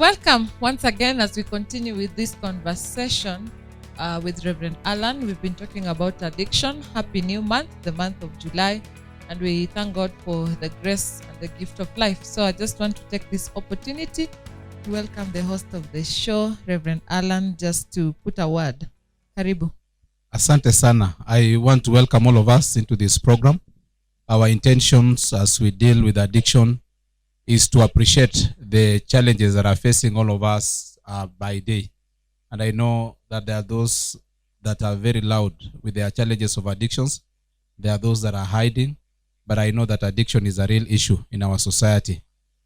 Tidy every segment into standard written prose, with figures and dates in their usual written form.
welcome once again as we continue with this conversation with Rev Allan. We've been talking about addiction. Happy new month, the month of July, and we thank God for the grace and the gift of life. So I just want to take this opportunity to welcome the host of the show, Rev Allan, just to put a word. Karibu. Asante sana. I want to welcome all of us into this program. Our intentions as we deal with addiction is to appreciate the challenges that are facing all of us by day. And I know that there are those that are very loud with their challenges of addictions. There are those that are hiding, but I know that addiction is a real issue in our society.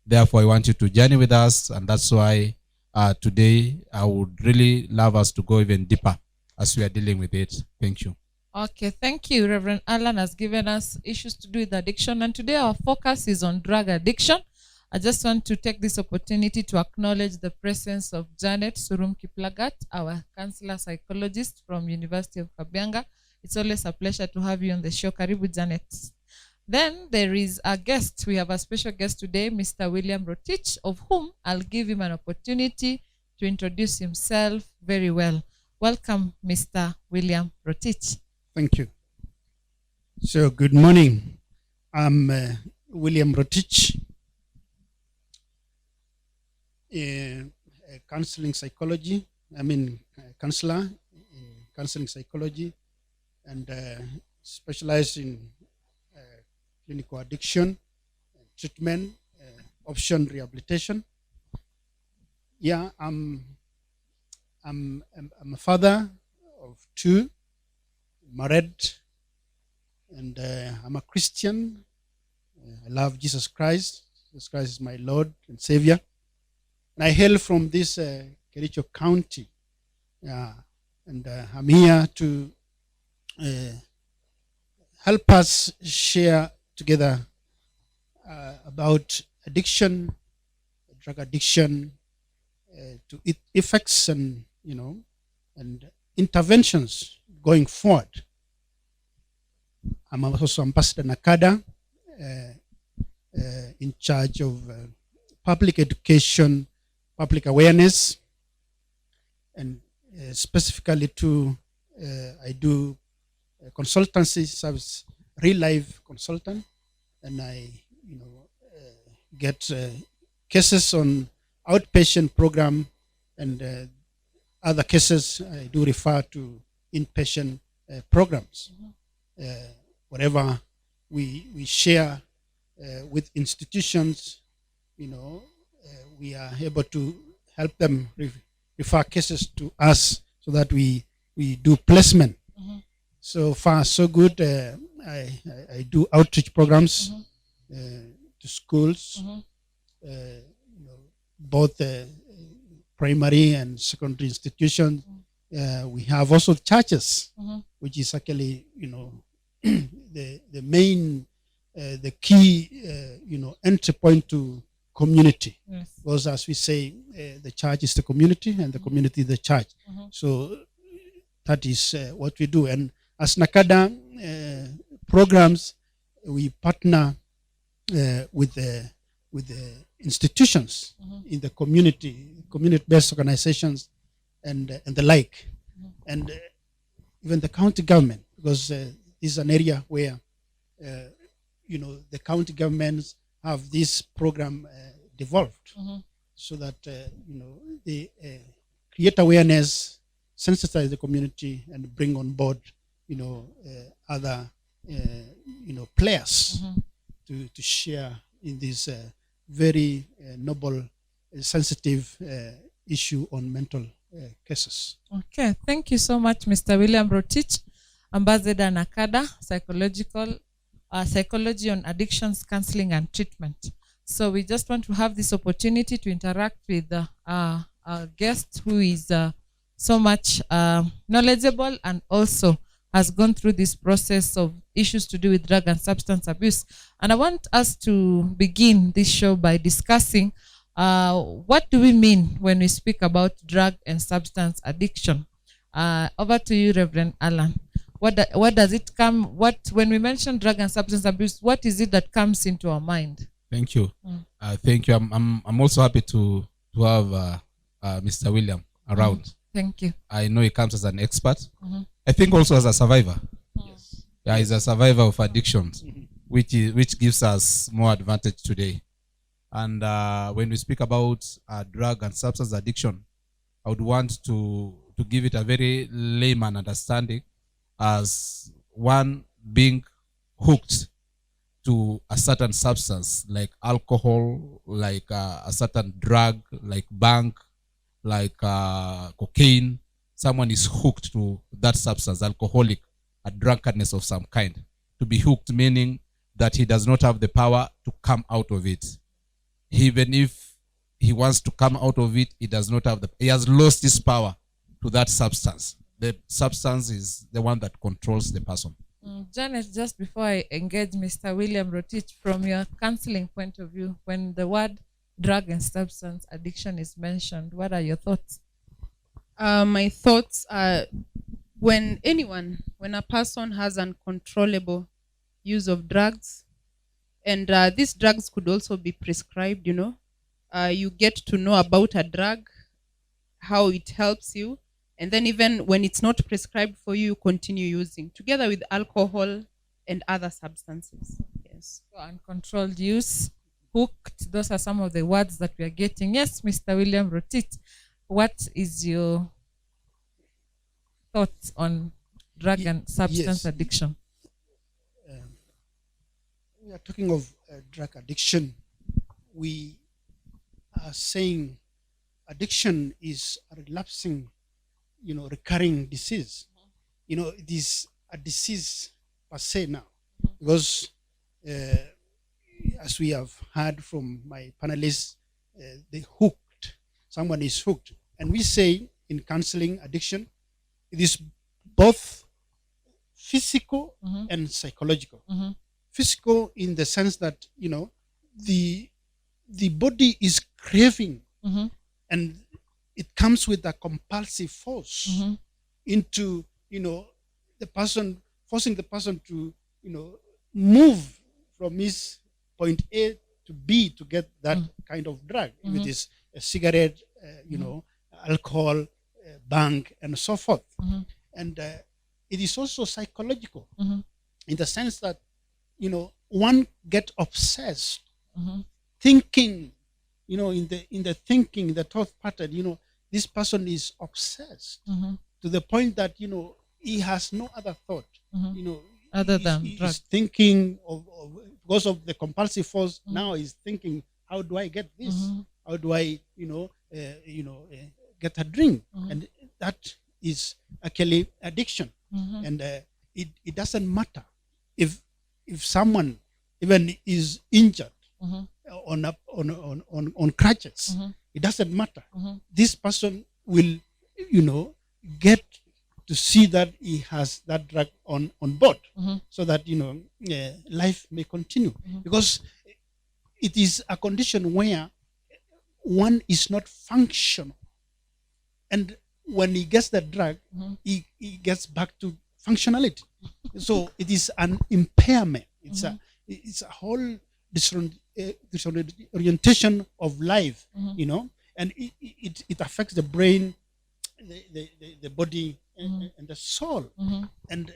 Therefore, I want you to journey with us, and that's why today I would really love us to go even deeper as we are dealing with it. Thank you. Okay, thank you. Rev Allan has given us issues to do with addiction, and today our focus is on drug addiction. I just want to take this opportunity to acknowledge the presence of Janet Surum Kiplagat, our counselor psychologist from University of Kabianga. It's always a pleasure to have you on the show. Karibu, Janet. Then there is a guest. We have a special guest today, Mr. William Rotich, of whom I'll give him an opportunity to introduce himself very well. Welcome, Mr. William Rotich. Thank you. So, good morning. I'm William Rotich, counseling psychology. Counselor in counseling psychology, and specialize in clinical addiction, treatment, option rehabilitation. Yeah, I'm a father of two, married, and I'm a Christian. I love Jesus Christ. Jesus Christ is my Lord and Savior. And I hail from this Kericho County. And I'm here to help us share together about addiction, drug addiction, to its effects and interventions going forward. I'm also Ambassador NACADA, in charge of public education, public awareness, and specifically I do consultancy service, real life consultant, and I get cases on outpatient program, and other cases I do refer to inpatient programs. Whatever we share with institutions, we are able to help them refer cases to us so that we do placement. So far, so good. I do outreach programs to schools, both primary and secondary institutions. We have also churches, which is actually, the main, the key, entry point to community. Yes. Because as we say, the church is the community and the community is the church. So that is what we do. And as NACADA programs, we partner with the institutions in the community-based organizations and the like, and even the county government, because this is an area where the county governments have this program developed, so that they create awareness, sensitize the community, and bring on board other players to share in this very noble, sensitive issue on mental cases. Okay, thank you so much, Mr. William Rotich, Ambassador NACADA Psychology on Addictions, Counseling and Treatment. So we just want to have this opportunity to interact with our guest, who is so much knowledgeable and also has gone through this process of issues to do with drug and substance abuse. And I want us to begin this show by discussing what do we mean when we speak about drug and substance addiction. Over to you, Rev Allan. What does it come? When we mention drug and substance abuse, what is it that comes into our mind? Thank you. Thank you. I'm also happy to to have Mr. William around. Thank you. I know he comes as an expert. I think also as a survivor. Yes. Yeah, he's a survivor of addictions, which gives us more advantage today. And when we speak about drug and substance addiction, I would want to give it a very layman understanding as one being hooked to a certain substance like alcohol, like a certain drug, like bang, like cocaine. Someone is hooked to that substance, alcoholic, a drunkenness of some kind. To be hooked meaning that he does not have the power to come out of it. Even if he wants to come out of it, he does not have he has lost his power to that substance. The substance is the one that controls the person. Janet, just before I engage Mr. William Rotich, from your counseling point of view, when the word drug and substance addiction is mentioned, what are your thoughts? My thoughts are when a person has uncontrollable use of drugs, and these drugs could also be prescribed, you get to know about a drug, how it helps you, and then even when it's not prescribed for you, you continue using, together with alcohol and other substances. Yes. So uncontrolled use, hooked, those are some of the words that we are getting. Yes, Mr. William Rotich, what is your thoughts on drug and substance addiction? We are talking of drug addiction. We are saying addiction is a relapsing, recurring disease. It is a disease per se now, because as we have heard from my panelists, someone is hooked. And we say in counseling addiction, it is both physical and psychological. Physical in the sense that, the body is craving, and it comes with a compulsive force into, the person, forcing the person to, move from his point A to B to get that kind of drug. If it is a cigarette, alcohol, bang, and so forth. And it is also psychological in the sense that, one get obsessed, thinking, in the thinking, the thought pattern, this person is obsessed to the point that, he has no other thought, other than he's thinking of because of the compulsive force. Now he's thinking, how do I get this? How do I, get a drink? And that is actually addiction. And it doesn't matter if someone even is injured on crutches. It doesn't matter. This person will, get to see that he has that drug on board, so that life may continue, because it is a condition where one is not functional, and when he gets the drug, he gets back to functionality. So it is an impairment. It's a whole disorientation of life, and it affects the brain, the body, and the soul. And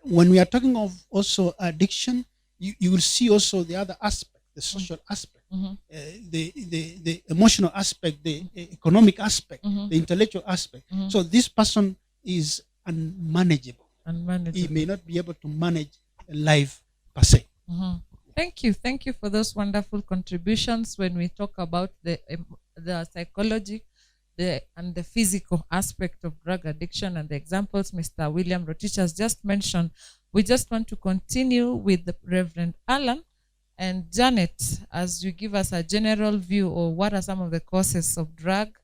when we are talking of also addiction, you will see also the other aspect, the social aspect, the emotional aspect, the economic aspect, the intellectual aspect. So this person is unmanageable. He may not be able to manage life per se. Thank you for those wonderful contributions. When we talk about the psychology, and the physical aspect of drug addiction and the examples Mr. William Rotich has just mentioned, we just want to continue with the Reverend Allan and Janet as you give us a general view of what are some of the causes of drug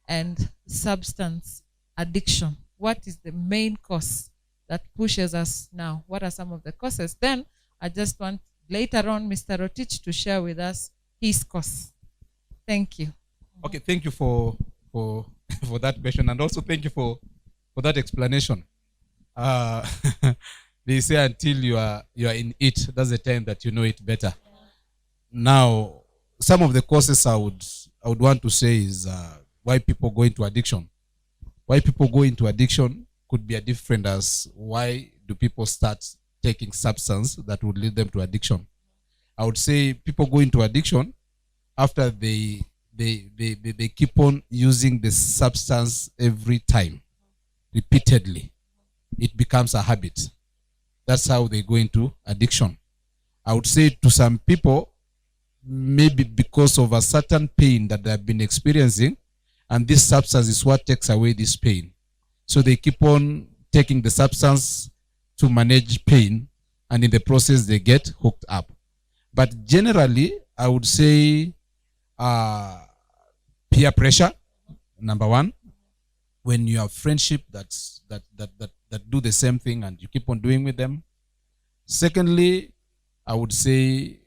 and substance addiction. What is the main cause that pushes us now? What are some of the causes? Then I just want later on Mr. Rotich to share with us his cause. Thank you. Okay, thank you for that question, and also thank you for that explanation. They say until you are in it, that's the time that you know it better. Now, some of the causes I I would want to say is why people go into addiction. Why people go into addiction could be a different as why do people start taking substance that would lead them to addiction. I would say people go into addiction after they keep on using the substance every time, repeatedly. It becomes a habit. That's how they go into addiction. I would say to some people, maybe because of a certain pain that they have been experiencing, and this substance is what takes away this pain. So they keep on taking the substance to manage pain, and in the process they get hooked up. But generally, I would say peer pressure, number one. When you have friendship that do the same thing and you keep on doing with them. Secondly, I would say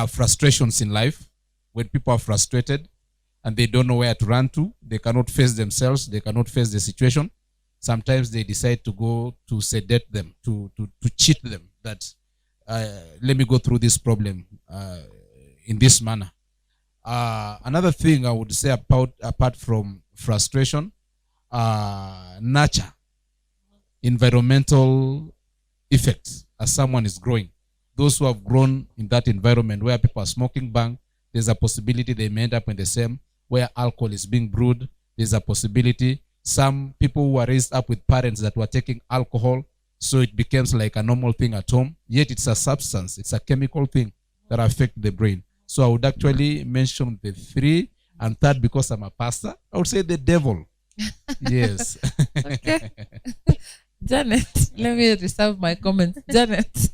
frustrations in life. When people are frustrated and they don't know where to run to, they cannot face themselves, they cannot face the situation. Sometimes they decide to go to sedate them, to cheat them, that let me go through this problem in this manner. Another thing I would say apart from frustration, nurture, environmental effects as someone is growing. Those who have grown in that environment where people are smoking bang, there's a possibility they may end up in the same. Where alcohol is being brewed, there's a possibility. Some people who are raised up with parents that were taking alcohol, so it becomes like a normal thing at home, yet it's a substance, it's a chemical thing that affects the brain. So I would actually mention the three, and third, because I'm a pastor, I would say the devil. Yes. Okay. Janet, let me reserve my comments. Janet.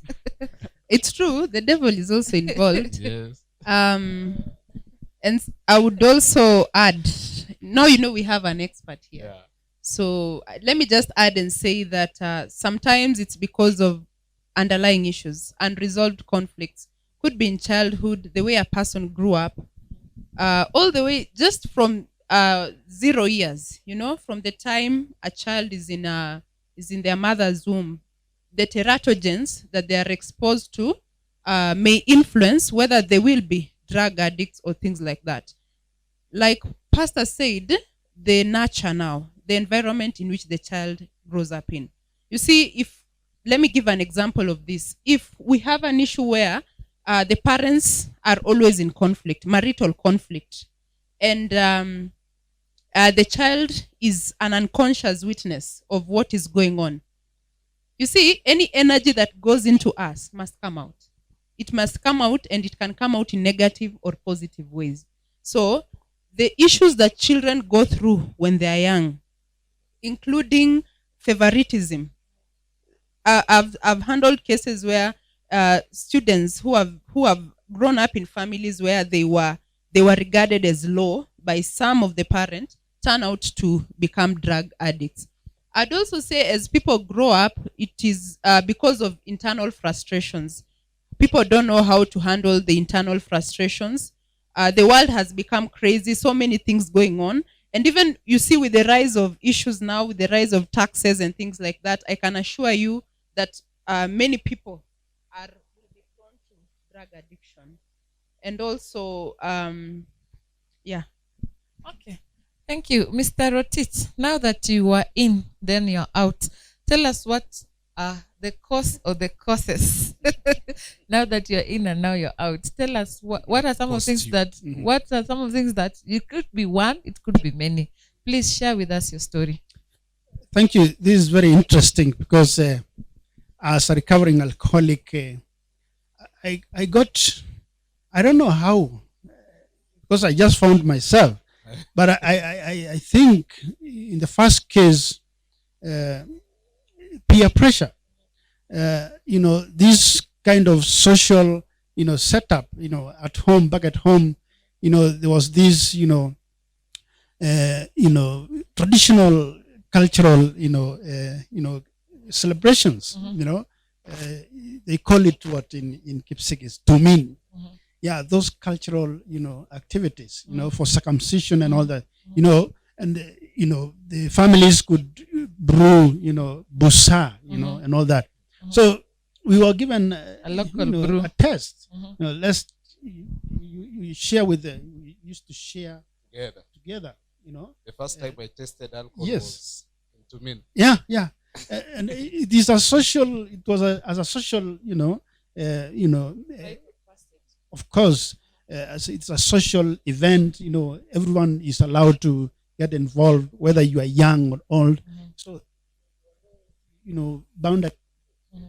It's true, the devil is also involved. Yes. And I would also add, now you know we have an expert here. Yeah. So let me just add and say that sometimes it's because of underlying issues, unresolved conflicts. Could be in childhood, the way a person grew up, all the way just from 0 years, you know, from the time a child is in their mother's womb. The teratogens that they are exposed to may influence whether they will be drug addicts or things like that. Like Pastor said, they nurture now the environment in which the child grows up in. You see, let me give an example of this. If we have an issue where the parents are always in conflict, marital conflict, and the child is an unconscious witness of what is going on. You see, any energy that goes into us must come out. It must come out, and it can come out in negative or positive ways. So the issues that children go through when they are young, including favoritism. I've handled cases where students who have grown up in families where they were regarded as low by some of the parents turn out to become drug addicts. I'd also say as people grow up, it is because of internal frustrations. People don't know how to handle the internal frustrations. The world has become crazy, so many things going on. And even you see with the rise of issues now, with the rise of taxes and things like that, I can assure you that many people will be prone to drug addiction. And also, yeah. Okay. Thank you. Mr. Rotich, now that you are in, then you're out. Tell us what are the cause or the causes. Now that you're in and now you're out. Tell us what are some of things that it could be one, it could be many. Please share with us your story. Thank you. This is very interesting because as a recovering alcoholic, I don't know how, because I just found myself. But I think in the first case, peer pressure, this kind of social, setup, at home, back at home, there was this, traditional cultural, celebrations, they call it what in Kipsik is tumin. Yeah, those cultural, activities, for circumcision and all that, and the families could brew, busa, and all that. So we were given a local brew, a test. Let's you share with used to share together, The first time I tasted alcohol Yes. was in Tumin. Yeah. And it is a social, it was as a social, of course, as it's a social event, everyone is allowed to get involved, whether you are young or old. So, bound.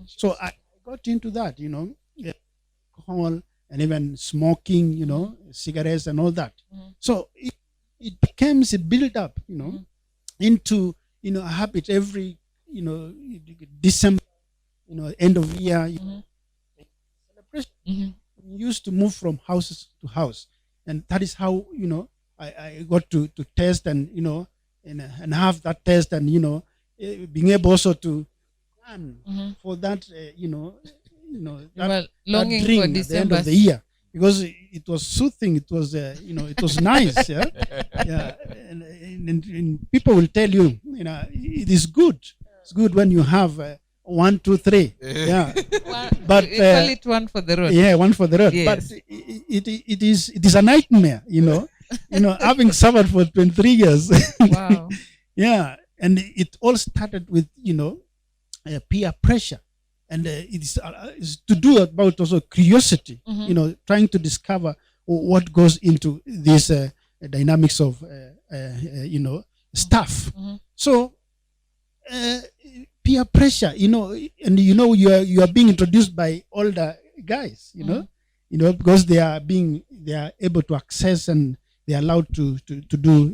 So I got into that, alcohol and even smoking, cigarettes and all that. So it becomes a build up, into, a habit every, December, end of year, celebration. We used to move from house to house, and that is how I got to test and and have that test and being able also to plan for that that longing drink for at the end December. of the year, because it was soothing, it was it was nice, yeah. And people will tell you, it is good. It's good when you have 1, 2, 3, yeah. But We call it one for the road. yeah, one for the road. Yes. But it is a nightmare, having suffered for 23 years. Wow. Yeah, and it all started with peer pressure, and it's to do about also curiosity. Trying to discover what goes into this dynamics of stuff. So peer pressure, and you are being introduced by older guys, because they are able to access and they are allowed to do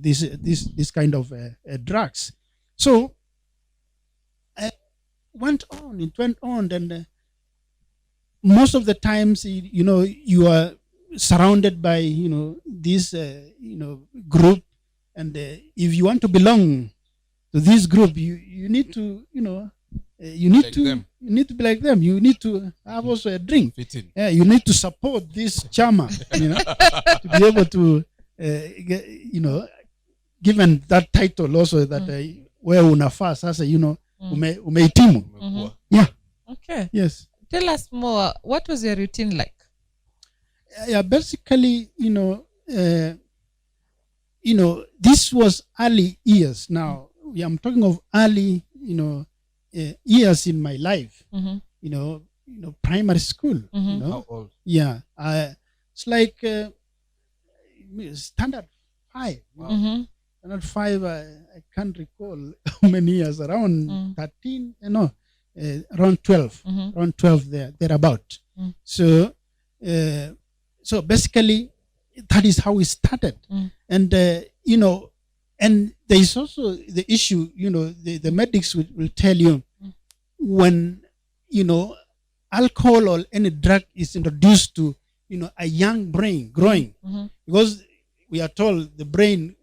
this kind of drugs. So it went on, and most of the times, you are surrounded by this group, and if you want to belong to this group, you need to you need to be like them. You need to have also a drink. Fit in. Yeah, you need to support this charmer, to be able to get, given that title also that where unafaa sasa umehitimu. Umekuwa. Yeah. Okay. Yes. Tell us more. What was your routine like? Yeah, basically, this was early years. Now, I'm talking of early, years in my life. Primary school. How old? Yeah, it's like standard 5. Standard 5. I can't recall how many years. Around 13. Around 12. Around 12 thereabout. So basically, that is how we started. And and there is also the issue. The medics will tell you when alcohol or any drug is introduced to a young brain growing, because we are told the brain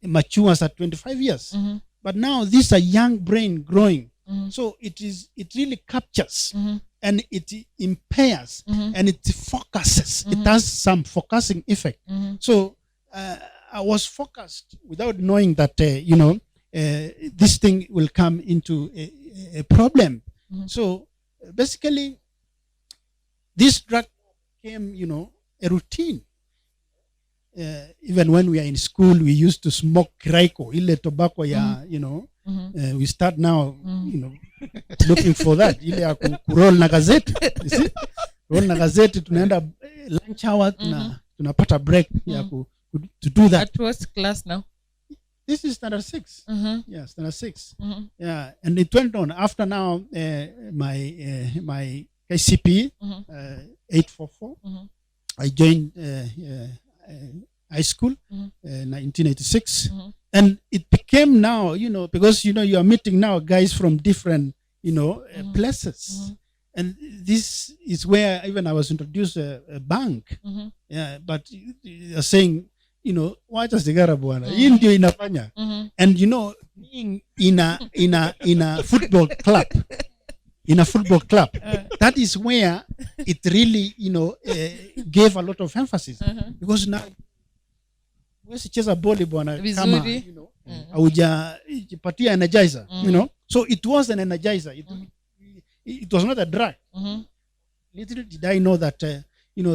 matures at 25 years, but now this is a young brain growing, so it really captures and it impairs and it focuses. It has some focusing effect. So I was focused without knowing that this thing will come into a problem. So basically, this drug became a routine. Even when we are in school, we used to smoke Kraiko, ile tobacco ya, we start now, looking for that. Ile ya kuroll na gazeti, you see? Roll na gazeti, tunaenda lunch hour, tunapata break ya to do that. At what class now? This is standard 6. Yeah, standard 6. Yeah, and it went on after now my KCP 844. I joined high school 1986, and it became now because you are meeting now guys from different places, and this is where even I was introduced a bank. Yeah, but you're saying wacha sigara bwana, hii ndio inafanya. And being in a football club, that is where it really gave a lot of emphasis, because now wewe cheza boli bwana kama haujajipatia energizer, so it was an energizer. It was not a drug. Little did I know that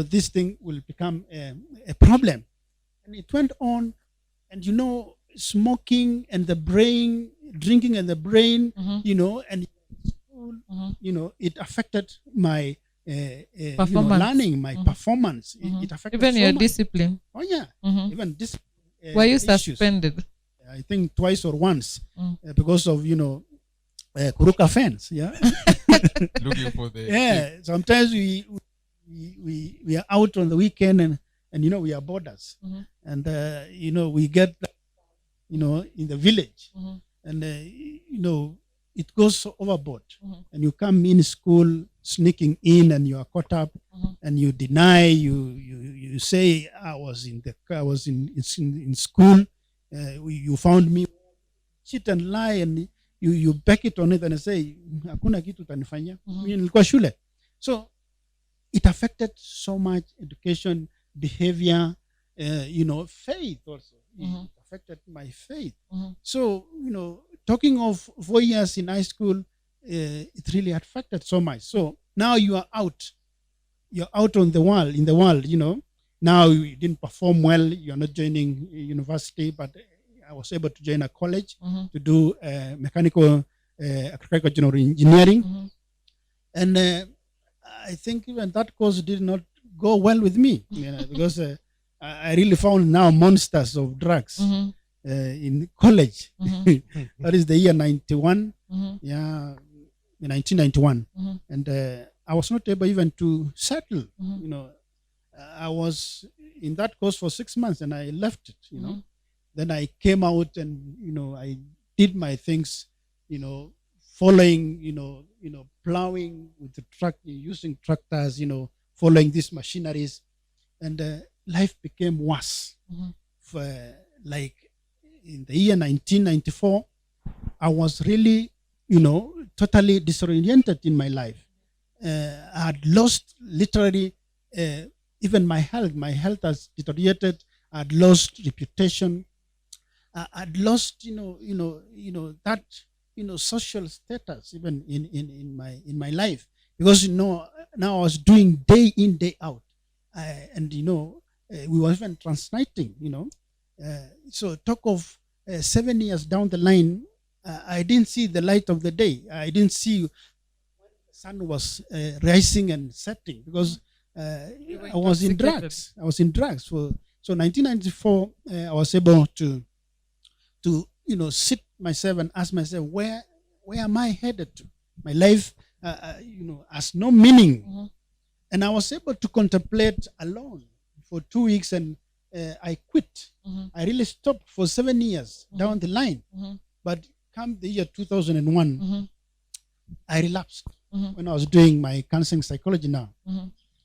this thing will become a problem. And it went on, and smoking and the brain, drinking and the brain, and it affected my Performance. learning, my performance. It affected Even so your much. discipline. Oh yeah, even this. Were you issues. suspended? I think twice or once because of Kuruka fence. Yeah. Looking for the Yeah. Sometimes we are out on the weekend and we are boarders, and we get in the village, and it goes overboard, and you come in school sneaking in, and you are caught up, and you deny, you say I was in school, you found me, cheat and lie, and you back it on it and say hakuna kitu utanifanyia, mimi nilikuwa shule. So it affected so much education, behavior, faith also. It affected my faith. So talking of 4 years in high school, it really affected so much. So now you are out. You're out in the world. Now you didn't perform well. You're not joining university, but I was able to join a college to do mechanical agricultural engineering. And I think even that course did not go well with me, because I really found now monsters of drugs in college. That is the year 91. Yeah, in 1991. And I was not able even to settle. I was in that course for 6 months and I left it, Then I came out and, I did my things, following, plowing with the truck, using tractors, following these machineries. And life became worse. Like in the year 1994, I was really, totally disoriented in my life. I had lost literally even my health. My health has deteriorated. I had lost reputation. I'd lost, that, social status even in my life, because now I was doing day in, day out, and we were even transiting, so talk of 7 years down the line, I didn't see the light of the day. I didn't see when the sun was rising and setting, because I was in drugs. So 1994, I was able to sit myself and ask myself, where am I headed to? My life, has no meaning. And I was able to contemplate alone for 2 weeks, and I quit. I really stopped for 7 years down the line. But come the year 2001, I relapsed when I was doing my counseling psychology now,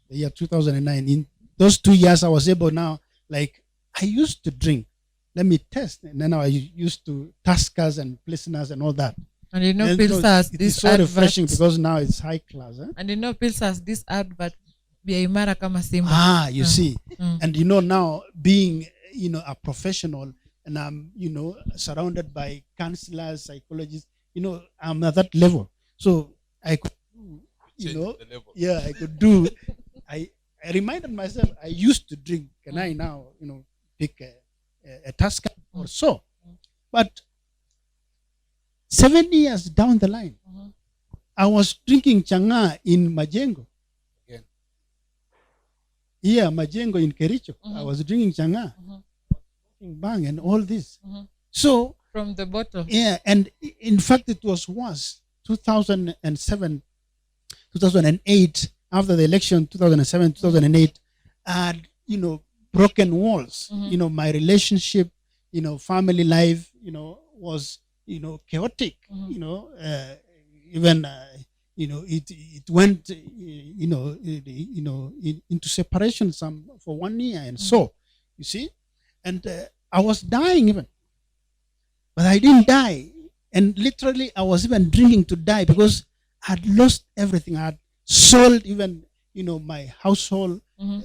the year 2009. In those 2 years, I was able now, like, I used to drink. Let me test. And then I used to taskers and listeners and all that. And Pills has it this is so refreshing because now it's high class. And Pills has this advert, Biaimara kama Simba. You see. And now being, a professional, and I'm, surrounded by counselors, psychologists, I'm at that level. So I could, I could do, I reminded myself, I used to drink. Can I now, pick a task or so? But 7 years down the line, I was drinking changa in Majengo. Again. Yeah, Majengo in Kericho. I was drinking changa, Bhang and all this. So from the bottle. Yeah, and in fact it was worse. 2007, 2008, after the election, 2007, 2008, I had, broken walls. My relationship, family life, was, chaotic. Even, it went, into separation for 1 year and so, you see. And I was dying even. But I didn't die. And literally, I was even drinking to die because I had lost everything. I had sold even, my household. I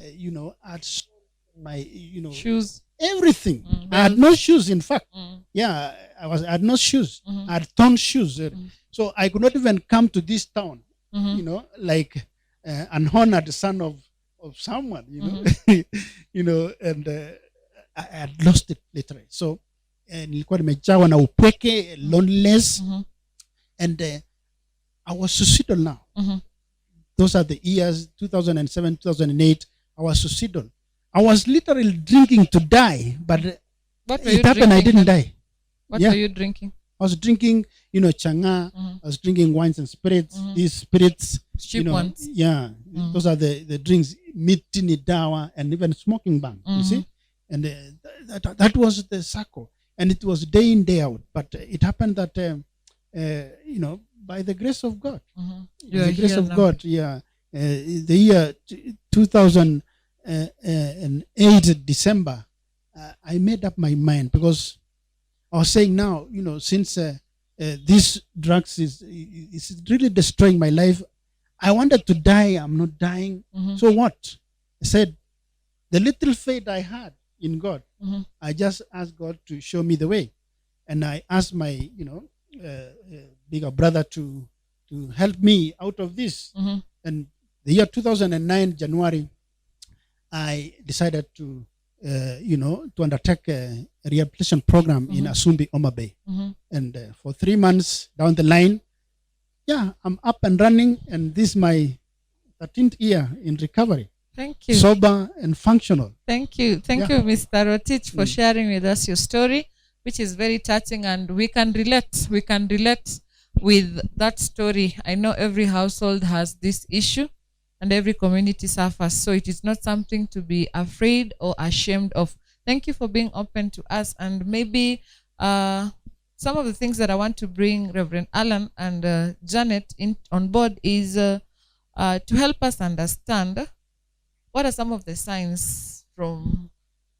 had sold my, shoes, everything. I had no shoes, in fact. Yeah, I had no shoes. I had torn shoes. So I could not even come to this town, like an honored son of of someone, you know, and I had lost it literally. So nilikuwa nimejawa na upweke, loneliness, and I was suicidal now. Those are the years 2007, 2008. I was suicidal. I was literally drinking to die, but it happened. I didn't die. What were you drinking? I was drinking, changa. I was drinking wines and spirits. These spirits, Cheap ones. Yeah, those are the drinks. Mitini dawa, and even smoking bang. You see, and that was the circle, and it was day in, day out. But it happened that by the grace of God, the grace of God, the year 2008 December, I made up my mind, because I was saying now, since this drugs is really destroying my life, I wanted to die. I'm not dying. So what? I said, the little faith I had in God, I just asked God to show me the way, and I asked my bigger brother to help me out of this. And the year 2009 January, I decided to undertake a rehabilitation program in Asumbi, Oma Bay. And for 3 months down the line, I'm up and running, and this is my 13th year in recovery. Thank you. Sober and functional. Thank you. Thank you, Mr. Rotich, for sharing with us your story, which is very touching, and we can relate. We can relate with that story. I know every household has this issue, and every community suffers. So it is not something to be afraid or ashamed of. Thank you for being open to us. And maybe some of the things that I want to bring Reverend Allan and Janet on board is to help us understand what are some of the signs from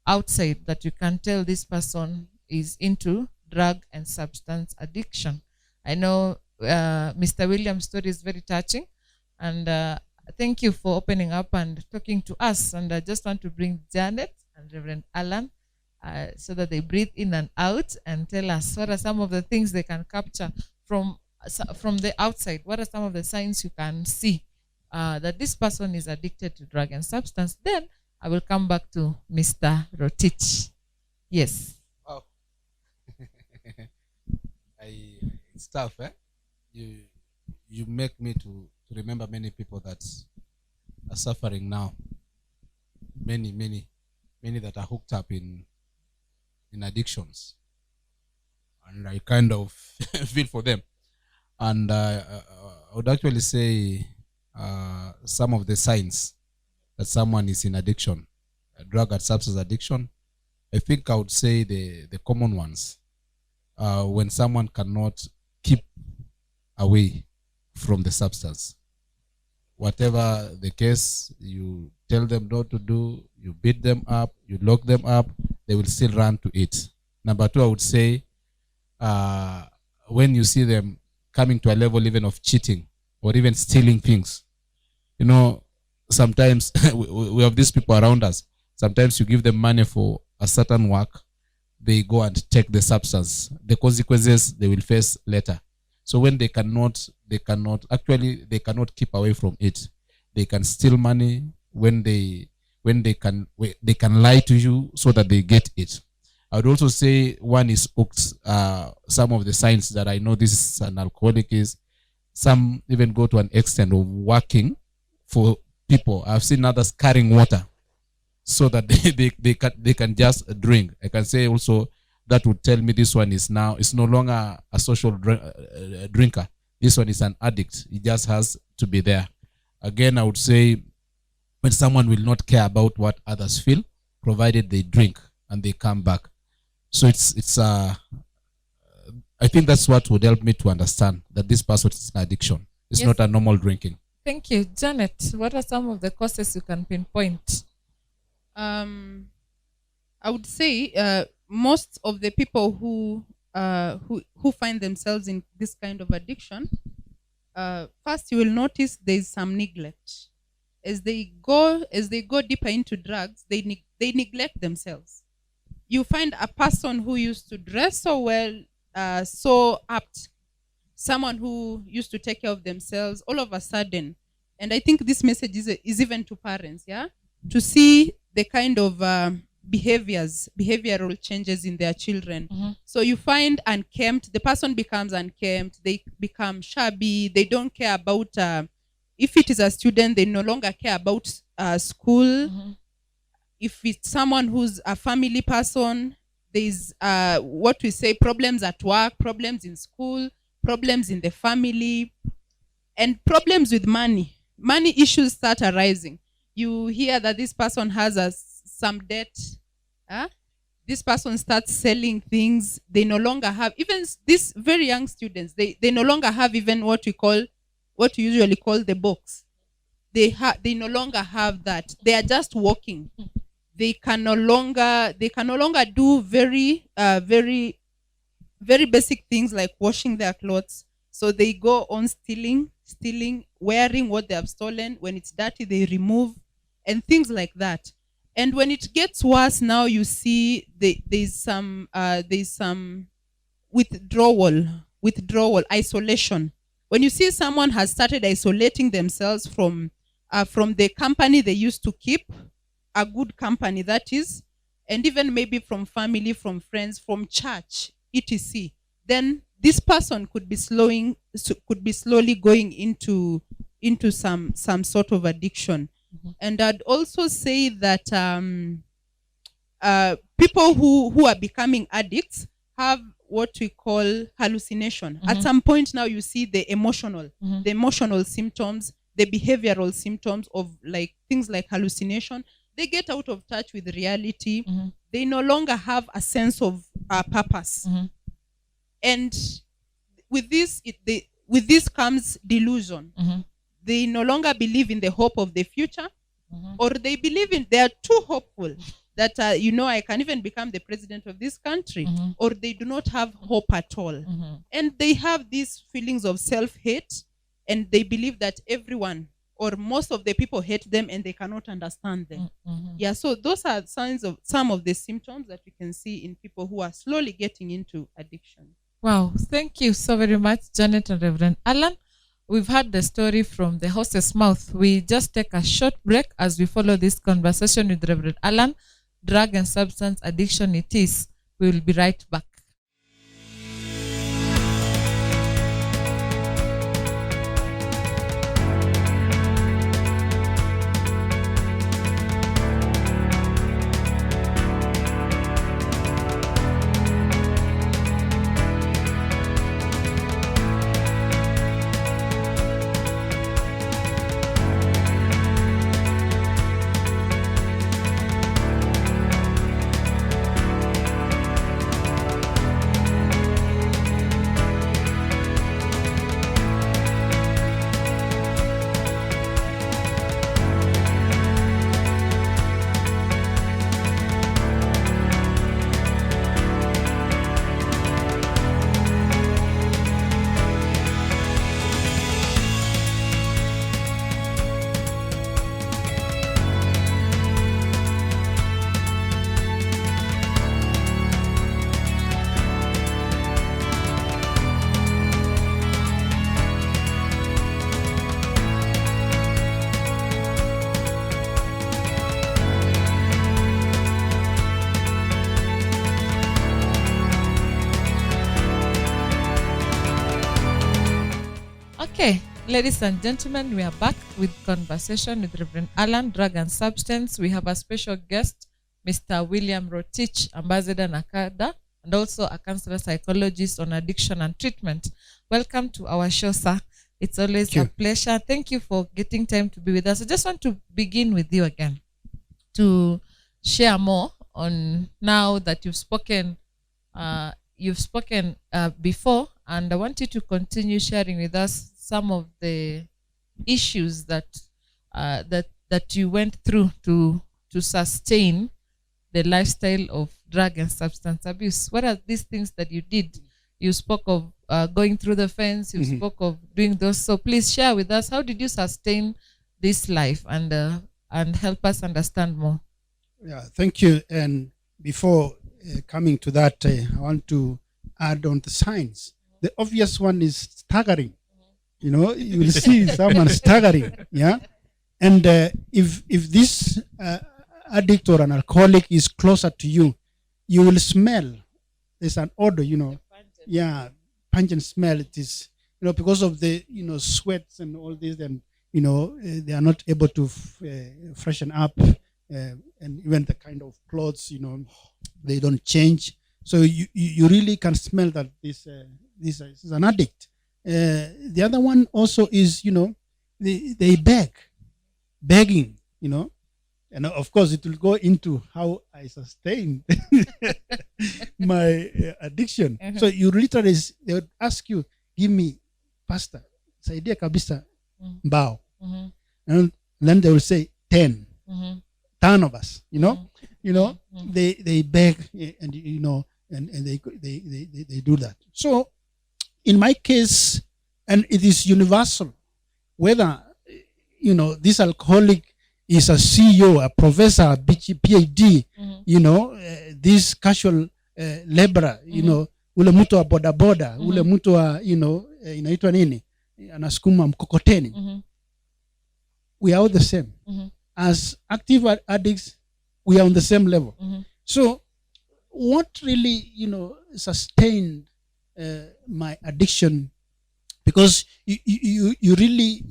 outside that you can tell this person is into drug and substance addiction. I know Mr. William's story is very touching, and thank you for opening up and talking to us. And I just want to bring Janet and Reverend Allan so that they breathe in and out and tell us what are some of the things they can capture from the outside. What are some of the signs you can see that this person is addicted to drug and substance? Then I will come back to Mr. Rotich. Yes. Wow. It's tough, eh? You make me to remember many people that are suffering now. Many that are hooked up in addictions, and I kind of feel for them. And I would actually say some of the signs that someone is in addiction, drug and substance addiction. I think I would say the common ones. When someone cannot keep away from the substance, whatever the case, you tell them not to do, you beat them up, you lock them up, they will still run to it. Number two, I would say when you see them coming to a level even of cheating or even stealing things, sometimes we have these people around us. Sometimes you give them money for a certain work, they go and take the substance. The consequences they will face later. So when they cannot keep away from it. They can steal money when they can lie to you so that they get it. I would also say one is some of the signs that I know this is an alcoholic is some even go to an extent of working for people. I've seen others carrying water so that they can just drink. I can say also that would tell me this one is no longer a social drinker. This one is an addict. He just has to be there. Again, I would say when someone will not care about what others feel, provided they drink and they come back. So it's I think that's what would help me to understand that this person is an addiction. It's not a normal drinking. Thank you. Janet, what are some of the causes you can pinpoint? I would say most of the people who find themselves in this kind of addiction, first you will notice there is some neglect. As they go deeper into drugs, they neglect themselves. You find a person who used to dress so well, so apt, someone who used to take care of themselves, all of a sudden And I think this message is even to parents, yeah, to see the kind of behavioral changes in their children. So you find unkempt, the person becomes unkempt, they become shabby, they don't care about, if it is a student, they no longer care about school. If it's someone who's a family person, there's what we say, problems at work, problems in school, problems in the family, and problems with money. Money issues start arising. You hear that this person has some debt. This person starts selling things. They no longer have, even these very young students, they no longer have even what we usually call the box. They no longer have that. They are just walking. They can no longer do very basic things like washing their clothes. So they go on stealing, wearing what they have stolen. When it's dirty, they remove, and things like that. And when it gets worse, now you see there's some withdrawal, isolation. When you see someone has started isolating themselves from the company they used to keep, a good company that is, and even maybe from family, from friends, from church, etc., then this person could be slowly going into some sort of addiction. And I'd also say that people who are becoming addicts have what we call hallucination. At some point now you see the emotional symptoms, the behavioral symptoms of like things like hallucination. They get out of touch with reality. They no longer have a sense of purpose. And with this comes delusion. They no longer believe in the hope of the future, or they are too hopeful that I can even become the president of this country, or they do not have hope at all. And they have these feelings of self-hate, and they believe that everyone or most of the people hate them and they cannot understand them. Yeah, so those are signs of some of the symptoms that we can see in people who are slowly getting into addiction. Wow, thank you so very much, Janet and Reverend Allan. We've heard the story from the horse's mouth. We just take a short break as we follow this conversation with Reverend Allan. Drug and substance addiction it is. We will be right back. Okay, ladies and gentlemen, we are back with conversation with Reverend Allan, drug and substance. We have a special guest, Mr. William Rotich, Ambassador of NACADA, and also a counselor psychologist on addiction and treatment. Welcome to our show, sir. It's always a pleasure. Thank you for getting time to be with us. I just want to begin with you again to share more on now that you've spoken before, and I want you to continue sharing with us some of the issues that you went through to sustain the lifestyle of drug and substance abuse. What are these things that you did? You spoke of going through the fence. You spoke of doing those. So please share with us, how did you sustain this life and help us understand more? Yeah, thank you. And before coming to that, I want to add on the signs. The obvious one is staggering. You know, you will see someone staggering. Yeah. And if this addict or an alcoholic is closer to you, you will smell. There's an odor, you know. Yeah, pungent smell. It is, you know, because of the, you know, sweats and all this, and, you know, they are not able to freshen up, and even the kind of clothes, you know, they don't change. So you really can smell that this is an addict. The other one also is, you know, they begging, you know, and of course it will go into how I sustain my addiction. So you literally, they would ask you, give me pasta, saidia kabisa mbao, and then they will say 10 of us, you know, they beg, and you know, and they do that. So in my case, and it is universal, whether, you know, this alcoholic is a CEO, a professor, a PhD, you know, this casual laborer, you know, ule mtu wa bodaboda, ule mtu wa, you know, inaitwa nini, anasukuma mkokoteni. We are all the same. As active addicts, we are on the same level. So what really, you know, sustained my addiction, because you really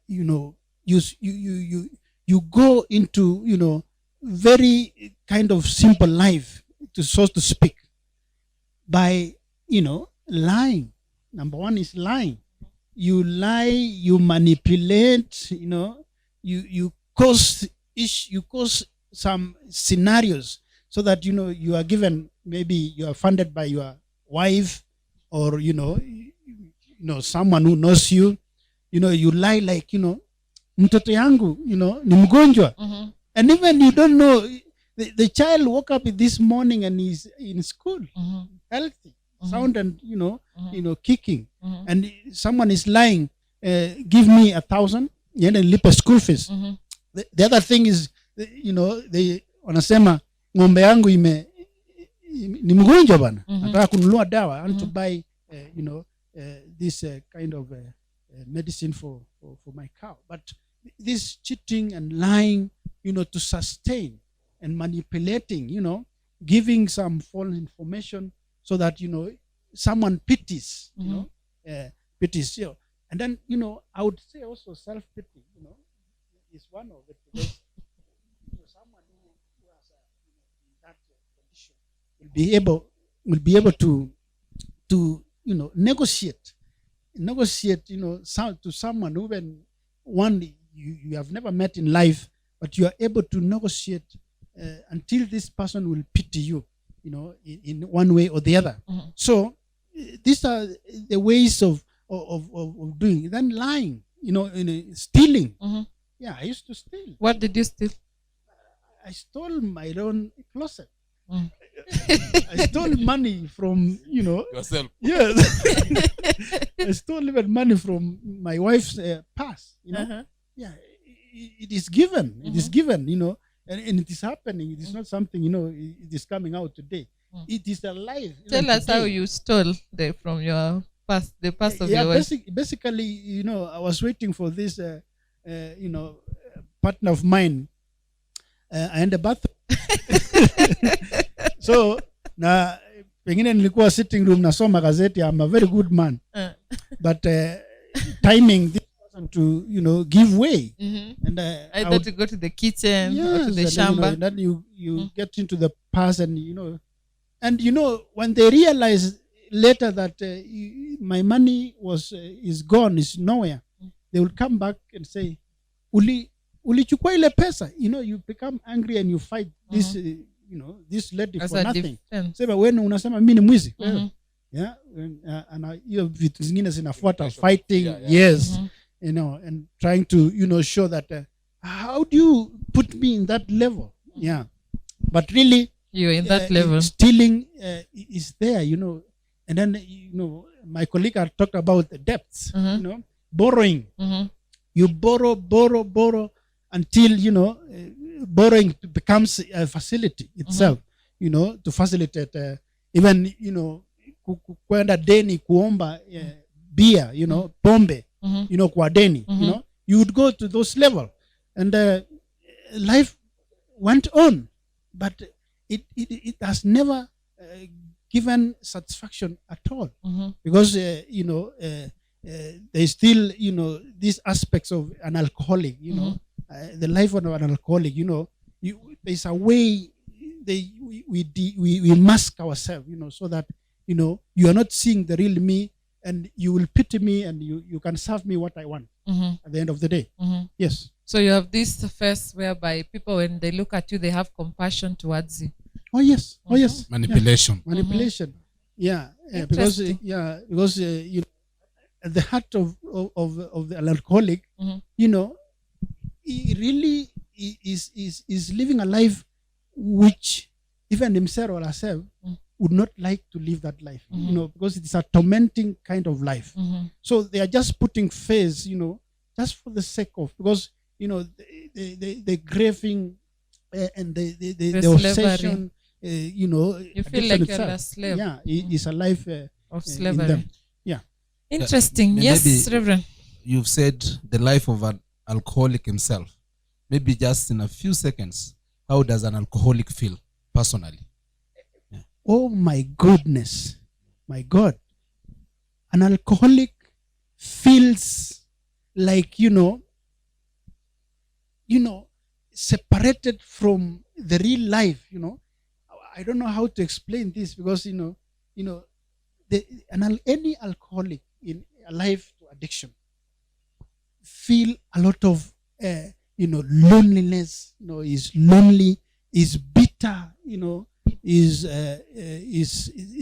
you know, you go into, you know, very kind of simple life, so to speak, by, you know, lying. Number one is lying. You lie, you manipulate, you know, you cause some scenarios so that, you know, you are given, maybe you are funded by your wife, or, you know, someone who knows you. You know, you lie like, you know, mtoto yangu, you know, ni mgonjwa. And even you don't know, the child woke up this morning and is in school, healthy, sound, and, you know, kicking. And someone is lying, give me 1,000, you know, lipa school fees. The other thing is, you know, they wanasema ng'ombe yangu ni mgonjwa bana, nataka kununua dawa, I want to buy, you know, this kind of medicine for my cow. But this cheating and lying, you know, to sustain, and manipulating, you know, giving some false information so that, you know, someone pities, you know, pities, you know. And then, you know, I would say also self-pity, you know, is one of it, because, you know, someone who has you know, in that condition will be able to you know, negotiate, you know, to someone who, when one you have never met in life, but you are able to negotiate until this person will pity you, you know, in one way or the other. So these are the ways of doing. Then lying, you know, stealing. Yeah, I used to steal. What did you steal? I stole my own closet. I stole money from, you know, Yourself. Yes. I stole even money from my wife's purse, you know. Yeah, it is given. It is given, you know, and it is happening. It is not something, you know, it is coming out today. It is alive. Tell us how you stole from your past, the past of your wife. Basically, you know, I was waiting for this, you know, partner of mine, and the bathroom. So na pengine nilikuwa sitting room nasoma gazeti. I'm a very good man, but timing this person to, you know, give way, and I thought to go to the kitchen, or to the shamba. And then you get into the past, and you know, when they realize later that my money is gone, is nowhere, they will come back and say, ulichukua ile pesa. You know, you become angry and you fight this, you know, this lady for nothing. Sema wewe unasema mimi ni mwizi. Yeah, and hiyo vitu zingine zinafuata, fighting. Yes. You know, and trying to, you know, show that how do you put me in that level? Yeah, but really you're in that level. Stealing is there, you know. And then, you know, my colleague had talked about the debts, you know, borrowing. You borrow until, you know, borrowing becomes a facility itself, you know, to facilitate even, you know, kwenda deni kuomba beer, pombe, kwadeni, Mhm. you would go to those level, and life went on, but it has never given satisfaction at all, Mhm. because there's still these aspects of an alcoholic, the life of an alcoholic, there's a way we mask ourselves, so that you are not seeing the real me, and you will pity me, and you can serve me what I want Mhm. at the end of the day. Mhm. Yes. So you have this phase whereby people, when they look at you, they have compassion towards you. Oh yes. Oh yes. Manipulation. Manipulation. Yeah. Because Interesting. at the heart of the alcoholic, Mhm. he really is living a life which even himself or herself would not like to live that life, because it is a tormenting kind of life. Mhm. So they are just putting face, just for the sake of, because the craving and the slavery. obsession, You feel addiction like itself. you're a slave Yeah, is a life of in slavery. them. Yeah. Interesting. Yeah, Yes, maybe- Reverend. You've said the life of an alcoholic himself. Maybe just in a few seconds, how does an alcoholic feel personally? Oh my goodness, my God. An alcoholic feels like, separated from the real life, I don't know how to explain this, because, any alcoholic in a life to addiction feel a lot of, loneliness, is lonely, is bitter, is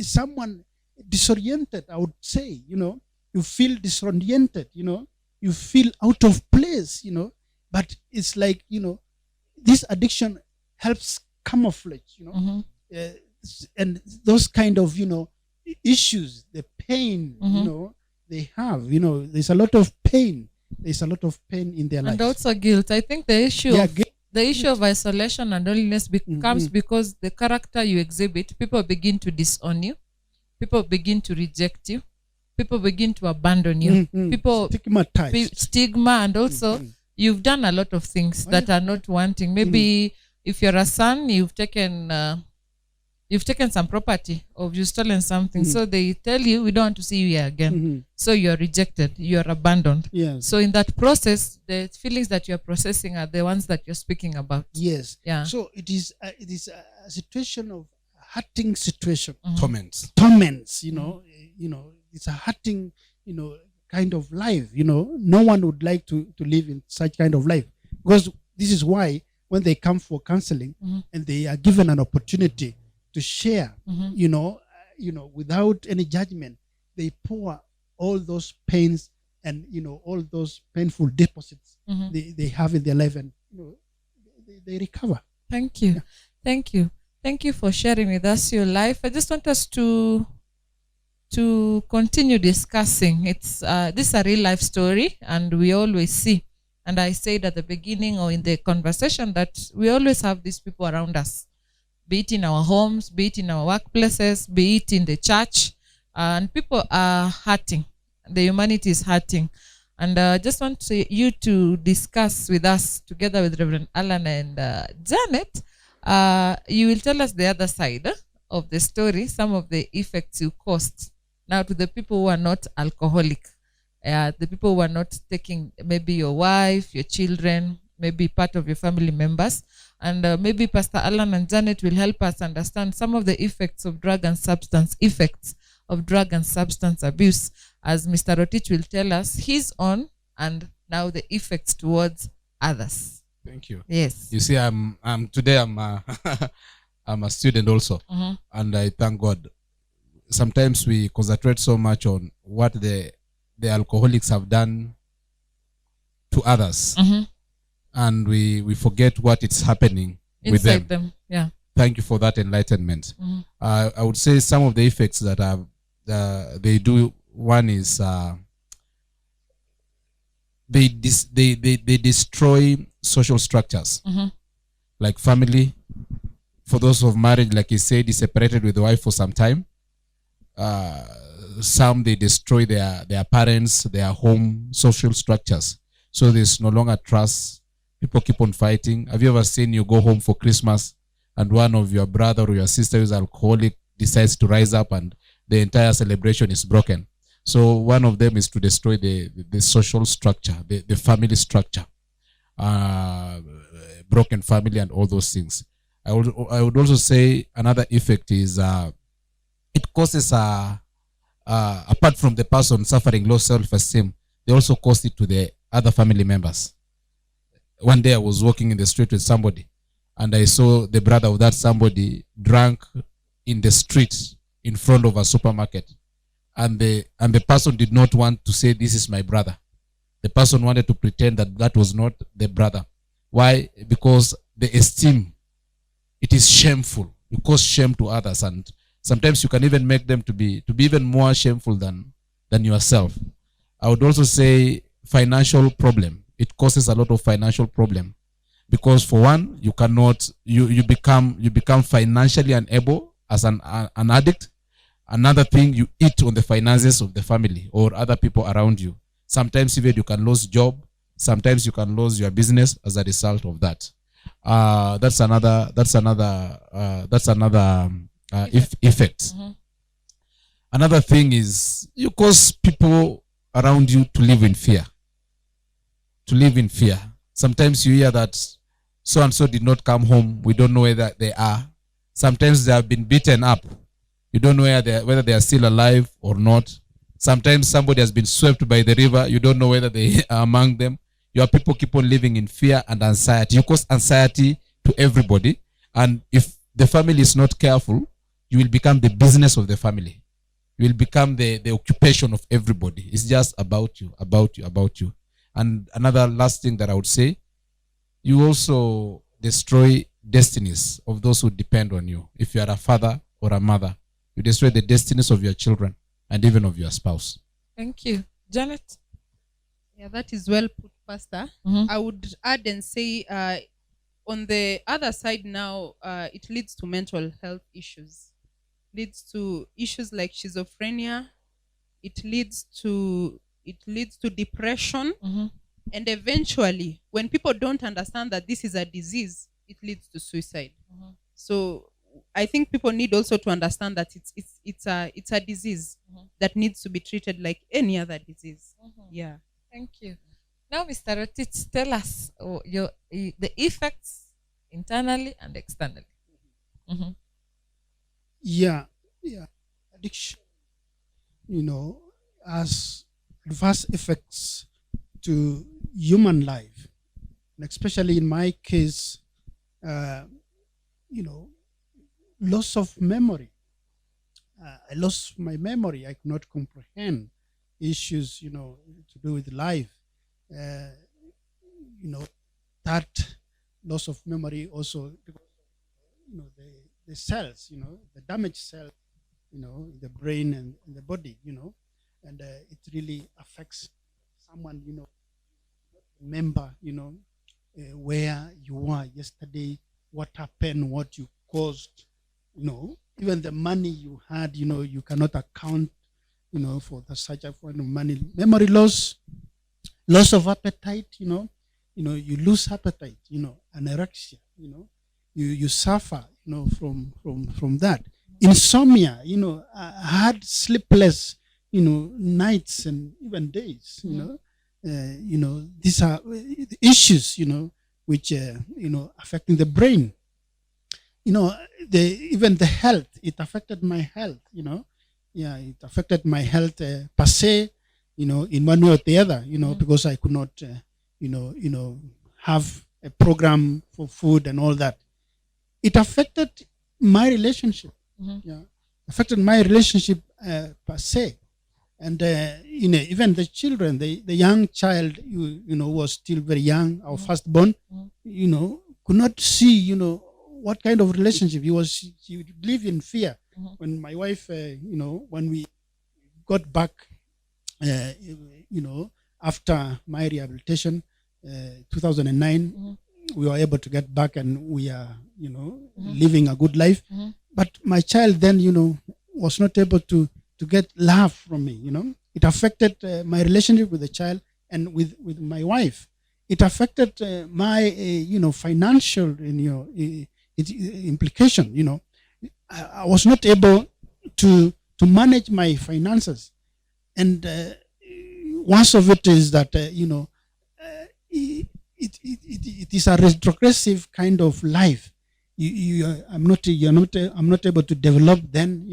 someone disoriented, I would say. You feel disoriented, you feel out of place, but it's like, this addiction helps camouflage, Mhm. and those kind of issues, the pain, they have, there's a lot of pain, in their And lives. also guilt. I think the issue Yeah, of the issue of isolation and loneliness becomes because the character you exhibit, people begin to disown you, people begin to reject you, people begin to abandon you, people Stigmatized. stigma, and also you've done a lot of things that are not wanting. Maybe if you're a son, you've taken some property, or you've stolen something, so they tell you, we don't want to see you here again. So you're rejected, you're abandoned. Yes. So in that process, the feelings that you're processing are the ones that you're speaking about. Yes. Yeah. So it is a situation of hurting situation, Torments. torments. It's a hurting, kind of life. No one would like to live in such kind of life, because this is why when they come for counseling and they are given an opportunity to share, without any judgment, they pour all those pains and all those painful deposits they have in their life, and they recover. Thank you. Thank you. Thank you for sharing with us your life. I just want us to continue discussing. It's this is a real life story, and we always see, and I said at the beginning or in the conversation, that we always have these people around us, be it in our homes, be it in our workplaces, be it in the church, and people are hurting. The humanity is hurting. And I just want you to discuss with us, together with Rev Allan and Janet. You will tell us the other side of the story, some of the effects you caused. Now, to the people who are not alcoholic, the people who are not taking, maybe your wife, your children, maybe part of your family members, and maybe Pastor Allan and Janet will help us understand some of the effects of drug and substance abuse, as Mr. Rotich will tell us his own, and now the effects towards others. Thank you. Yes. You see, I'm today I'm I'm a student also, and I thank God. Sometimes we concentrate so much on what the alcoholics have done to others, and we forget what is happening with Inside them. Yeah. Thank you for that enlightenment. I would say some of the effects that they do. One is they destroy social structures, like family. For those of marriage, like he said, he's separated with the wife for some time. some they destroy their parents, their home, social structures. So there's no longer trust. People keep on fighting. Have you ever seen you go home for Christmas and one of your brother or your sister who's alcoholic decides to rise up and the entire celebration is broken? So one of them is to destroy the social structure, the family structure, broken family and all those things. I would also say another effect is it causes apart from the person suffering low self-esteem, they also cause it to the other family members. One day I was walking in the street with somebody and I saw the brother of that somebody drunk in the street in front of a supermarket. And the person did not want to say, this is my brother. The person wanted to pretend that that was not the brother. Why? Because the esteem, it is shameful. You cause shame to others, and sometimes you can even make them to be even more shameful than yourself. I would also say financial problem. It causes a lot of financial problem because, for one, you cannot you become financially unable as an addict. Another thing, you eat on the finances of the family or other people around you. Sometimes even you can lose job. Sometimes you can lose your business as a result of that. That's another effect. Mm-hmm. Another thing is you cause people around you to live in fear. Sometimes you hear that so and so did not come home. We don't know where they are. Sometimes they have been beaten up. You don't know whether they are still alive or not. Sometimes somebody has been swept by the river. You don't know whether they are among them. Your people keep on living in fear and anxiety. You cause anxiety to everybody. And if the family is not careful, you will become the business of the family. You will become the occupation of everybody. It's just about you. And another last thing that I would say, you also destroy destinies of those who depend on you. If you are a father or a mother, you destroy the destinies of your children and even of your spouse. Thank you. Janet? Yeah, that is well put, Pastor. Mm-hmm. I would add and say, on the other side now, it leads to mental health issues. Leads to issues like schizophrenia. It leads to depression. Mm-hmm. And eventually, when people don't understand that this is a disease, it leads to suicide. Mm-hmm. So I think people need also to understand that it's a disease Mm-hmm. that needs to be treated like any other disease. Mm-hmm. Yeah. Thank you. Now, Mr. Rotich, tell us the effects internally and externally. Mm-hmm. Yeah. Addiction, has adverse effects to human life, and especially in my case, loss of memory. I lost my memory. I could not comprehend issues, to do with life. That loss of memory also, the cells, the damaged cells, in the brain and in the body, and it really affects someone, remember, where you were yesterday, what happened, what you caused, even the money you had, you cannot account, for such a form of money. Memory loss of appetite, you lose appetite, anorexia, you suffer, from that. Insomnia, I had sleepless, nights and even days, these are issues, which, affecting the brain. Even the health, it affected my health, it affected my health per se, in one way or the other, because I could not, have a program for food and all that. It affected my relationship, affected my relationship per se. And, even the children, the young child, was still very young, our firstborn, could not see, what kind of relationship he would live in fear. When my wife, when we got back, after my rehabilitation, 2009, we were able to get back and we are, living a good life. But my child then, was not able to to get love from me. It affected my relationship with the child and with my wife. It affected my financial implication. I was not able to manage my finances, and one of it is that it is a retrogressive kind of life. I'm not able to develop. Then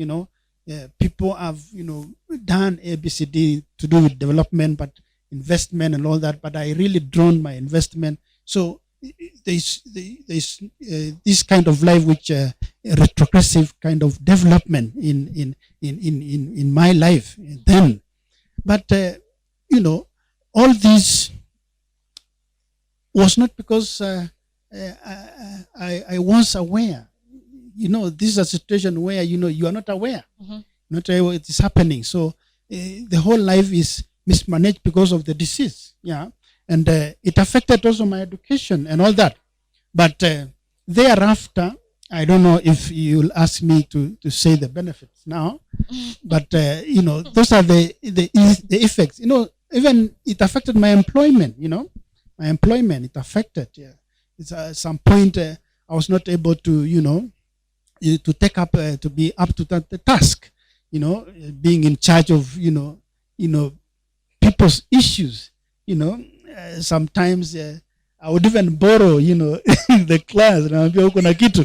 people have done ABCD to do with development, but investment and all that. But I really drawn my investment. So there's this kind of life which a retrogressive kind of development in my life then. But all this was not because I was aware. This is a situation where you are not aware, not aware it is happening. So the whole life is mismanaged because of the disease. Yeah, and it affected also my education and all that. But thereafter, I don't know if you'll ask me to say the benefits now, but those are the effects. Even it affected my employment. My employment, it affected. Yeah, it's at some point I was not able to to take up to be up to the task. Being in charge of people's issues. Sometimes I would even borrow the class na ambia huko na kitu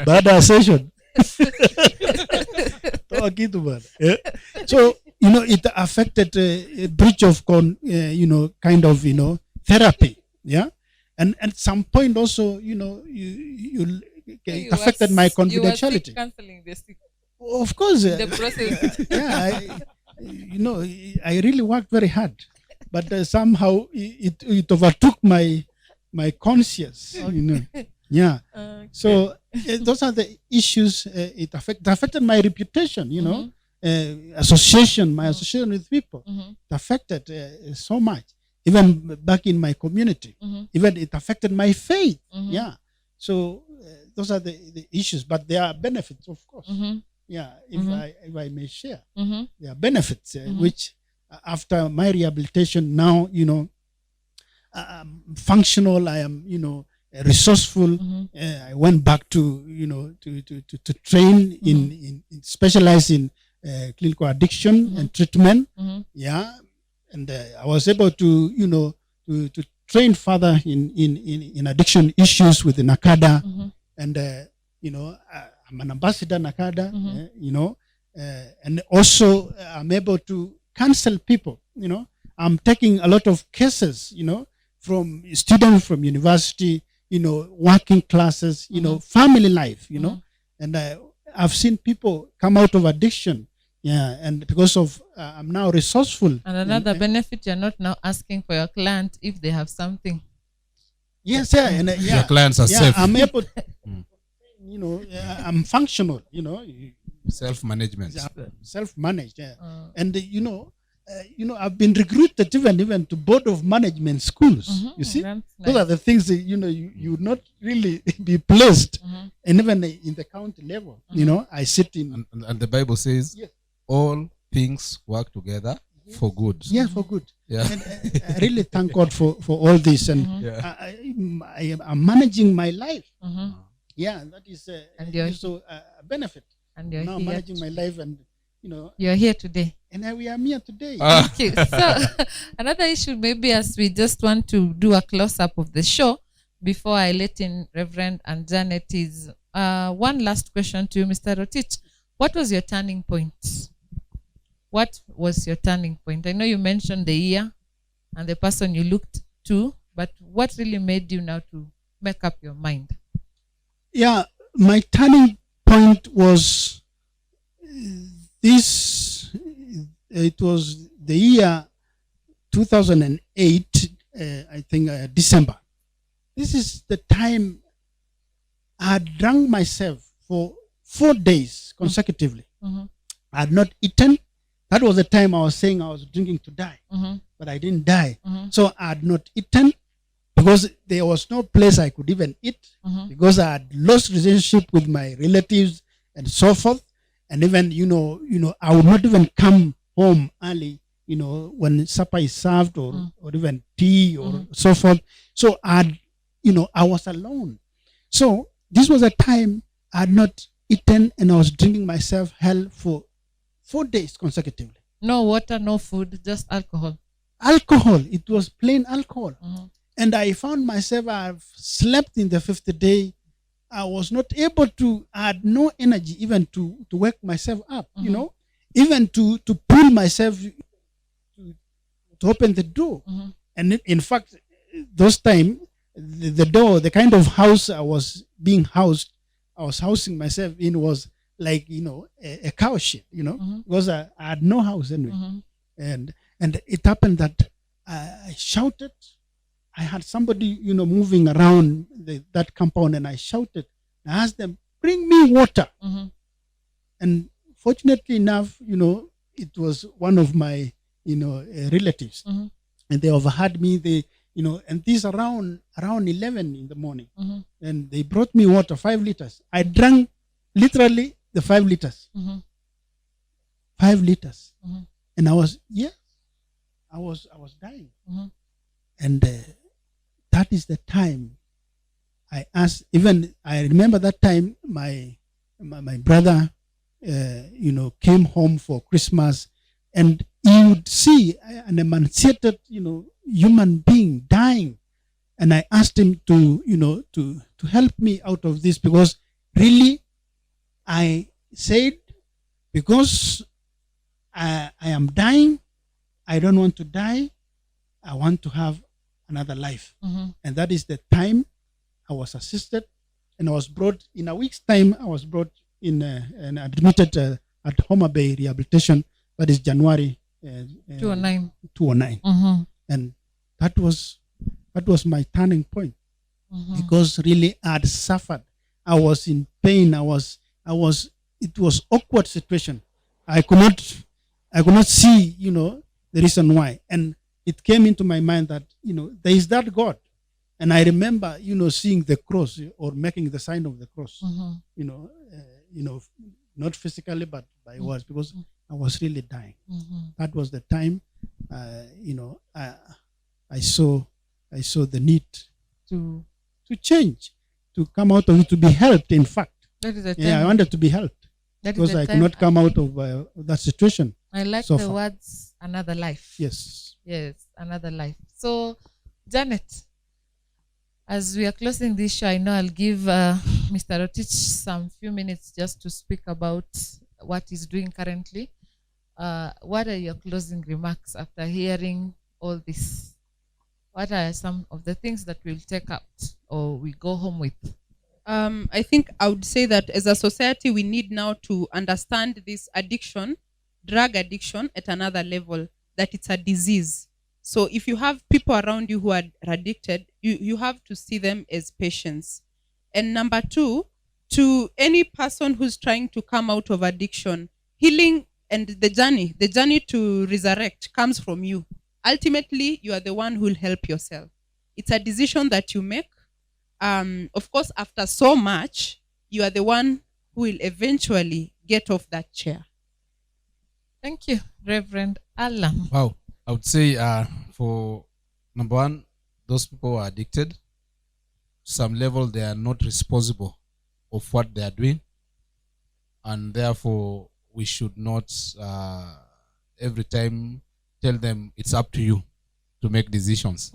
baada ya session toa kitu bana. So it affected a breach of kind of therapy. Yeah, and at some point also it affected my confidentiality. You were canceling the sick. Of course, The process. yeah, I really worked very hard, but somehow it overtook my conscience. Yeah. Okay. So those are the issues. It affected my reputation. Association, my association with people. It affected so much. Even back in my community, even it affected my faith. Yeah. So those are the issues, but there are benefits, of course. Yeah, if I may share, there are benefits which after my rehabilitation now, I'm functional. I am, resourceful. I went back to to train in specialize in clinical addiction and treatment. Yeah, and I was able to to train further in addiction issues with the NACADA, and I'm an ambassador NACADA, and also I'm able to counsel people. I'm taking a lot of cases, from students from university, working classes, family life, and I've seen people come out of addiction. Yeah, and because of I'm now resourceful. And another benefit, you're not now asking for your client if they have something. Yes, yeah, and Your clients are safe. I'm able. I'm functional. Self-management. Self-managed. Yeah. And I've been recruited even to board of management schools. You see, those are the things that you would not really be placed, and even in the county level. I sit in, and the Bible says, yes, all things work together for good. Yeah, for good. Yeah. And I really thank God for all this, and I'm managing my life. Yeah, that is also a benefit. And you're now here managing my life, and you're here today. And we are here today. Thank you. So another issue, maybe, as we just want to do a close-up of the show before I let in Reverend and Janet, is one last question to you, Mr. Rotich. What was your turning point? What was your turning point? I know you mentioned the year and the person you looked to, but what really made you now to make up your mind? Yeah, my turning point was this. It was the year 2008, I think December. This is the time I had drunk myself for 4 days consecutively. I had not eaten. That was the time I was saying I was drinking to die, but I didn't die. So I had not eaten because there was no place I could even eat, because I had lost relationship with my relatives and so forth. And even, I would not even come home early, when supper is served, or even tea, or so forth. So I was alone. So this was a time I had not eaten, and I was drinking myself hell for 4 days consecutively. No water, no food, just alcohol. Alcohol. It was plain alcohol. And I found myself, I've slept in the fifth day. I was not able to, I had no energy even to wake myself up, even to pull myself to open the door. And in fact, those time, the door, the kind of house I was being housed, I was housing myself in, was like, a cow shed, because I had no house anyway. And it happened that I shouted. I had somebody, moving around that compound, and I shouted. I asked them, bring me water. And fortunately enough, it was one of my, relatives. And they overheard me. They, and this around 11 in the morning. And they brought me water, 5 liters. I drank literally the 5 liters. 5 liters. And I was dying. And that is the time I asked. Even I remember that time my brother, came home for Christmas, and he would see an emaciated, human being dying, and I asked him to help me out of this, because really, I said, because I am dying, I don't want to die. I want to have another life. And that is the time I was assisted, and I was brought in a week's time. I was brought in and admitted at Homa Bay Rehabilitation. That is January 2009. And that was my turning point, because really I had suffered. I was in pain. It was awkward situation. I could not see, the reason why. And it came into my mind that, there is that God. And I remember, seeing the cross, or making the sign of the cross, not physically, but by words, because I was really dying. That was the time, I saw the need to change, to come out of it, to be helped. In fact, that is the time. I wanted to be helped, because I could not come out of that situation. I like so the far. words, another life. Yes, another life. So, Janet, as we are closing this show, I know I'll give Mr. Rotich some few minutes just to speak about what he's doing currently. What are your closing remarks after hearing all this? What are some of the things that we'll take out or we go home with? I think I would say that as a society, we need now to understand this addiction, drug addiction, at another level, that it's a disease. So if you have people around you who are addicted, you have to see them as patients. And number two, to any person who's trying to come out of addiction, healing and the journey to resurrect comes from you. Ultimately, you are the one who will help yourself. It's a decision that you make. Of course, after so much, you are the one who will eventually get off that chair. Thank you, Reverend Allan. Wow. I would say for number one, those people who are addicted, to some level they are not responsible of what they are doing, and therefore we should not every time tell them it's up to you to make decisions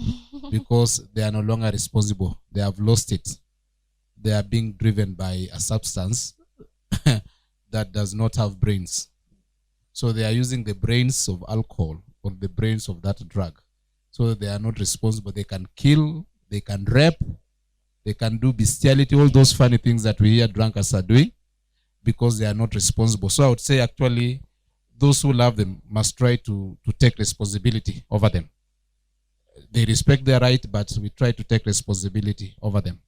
because they are no longer responsible. They have lost it. They are being driven by a substance that does not have brains. So they are using the brains of alcohol or the brains of that drug. So they are not responsible. They can kill, they can rape, they can do bestiality, all those funny things that we hear drunkards are doing because they are not responsible. So I would say actually those who love them must try to take responsibility over them. They respect their right, but we try to take responsibility over them.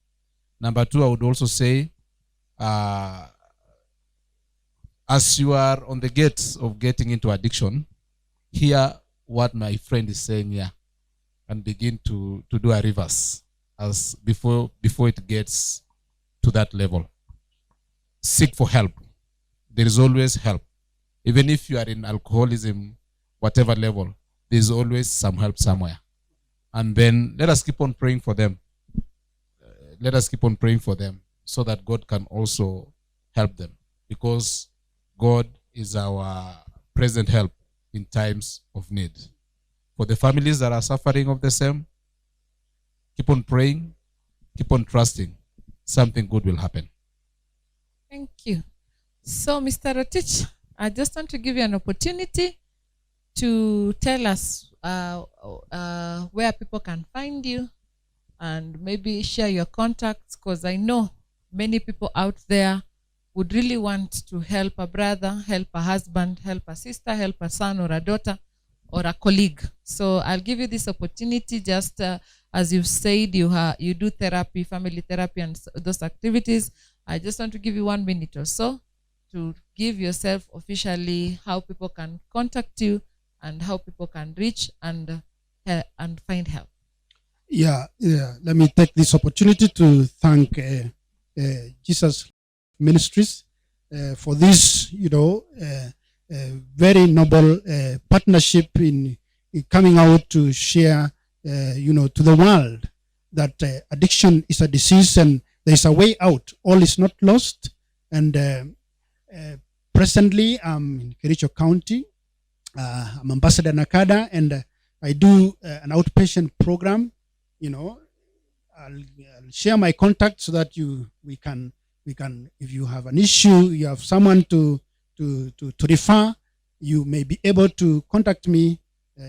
Number two, I would also say, as you are on the gates of getting into addiction, hear what my friend is saying here and begin to do a reverse as before it gets to that level. Seek for help. there is always help. Even if you are in alcoholism, whatever level, there is always some help somewhere. And then let us keep on praying for them. Let us keep on praying for them so that God can also help them, because God is our present help in times of need. For the families that are suffering of the same, keep on praying, keep on trusting. Something good will happen. Thank you. So, Mr. Rotich, I just want to give you an opportunity to tell us where people can find you, and maybe share your contacts, because I know many people out there would really want to help a brother, help a husband, help a sister, help a son or a daughter or a colleague. So I'll give you this opportunity. Just as you've said, you do therapy, family therapy, and those activities. I just want to give you 1 minute or so to give yourself officially how people can contact you and how people can reach and find help. Yeah. Let me take this opportunity to thank Jesus Ministries for this, very noble partnership in coming out to share, to the world that addiction is a disease and there's a way out. All is not lost. And presently, I'm in Kericho County. I'm Ambassador NACADA, and I do an outpatient program. I'll share my contact so that we can, if you have an issue, you have someone to refer, you may be able to contact me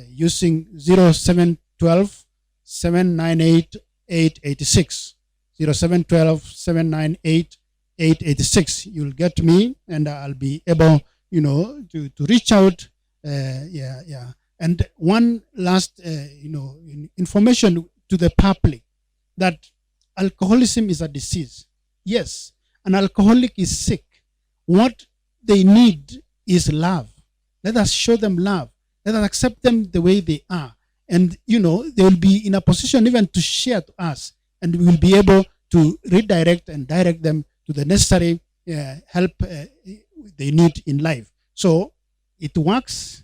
using 0712 798 886. 0712 798 886. You'll get me, and I'll be able, to reach out. And one last, information to the public, that alcoholism is a disease. Yes, an alcoholic is sick. What they need is love. Let us show them love. Let us accept them the way they are. And, they will be in a position even to share to us, and we will be able to redirect and direct them to the necessary help they need in life. So it works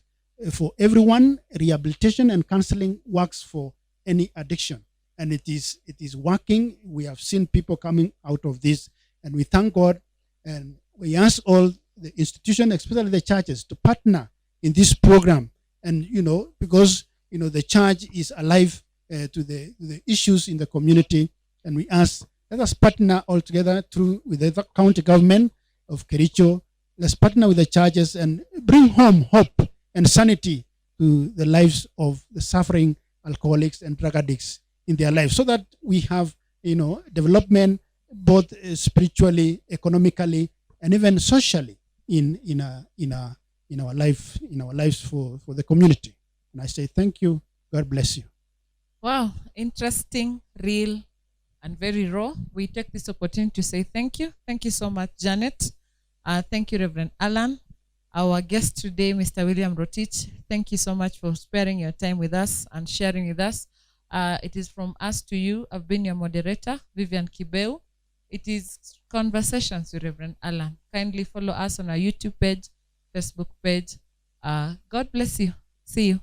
for everyone. Rehabilitation and counseling works for any addiction, and it is working. We have seen people coming out of this, and we thank God, and we ask all the institutions, especially the churches, to partner in this program. And because the church is alive to the issues in the community, and we ask, let us partner all together with the county government of Kericho. Let's partner with the churches and bring home hope and sanity to the lives of the suffering alcoholics and drug addicts in their lives, so that we have development both spiritually, economically, and even socially in our lives for the community. And I say thank you. God bless you. Wow, interesting, real, and very raw. We take this opportunity to say thank you. Thank you so much, Janet. Thank you, Rev Allan. Our guest today, Mr. William Rotich. Thank you so much for sparing your time with us and sharing with us. It is from us to you. I've been your moderator, Vivian Kibeu. It is Conversations with Rev Allan. Kindly follow us on our YouTube page, Facebook page. God bless you. See you.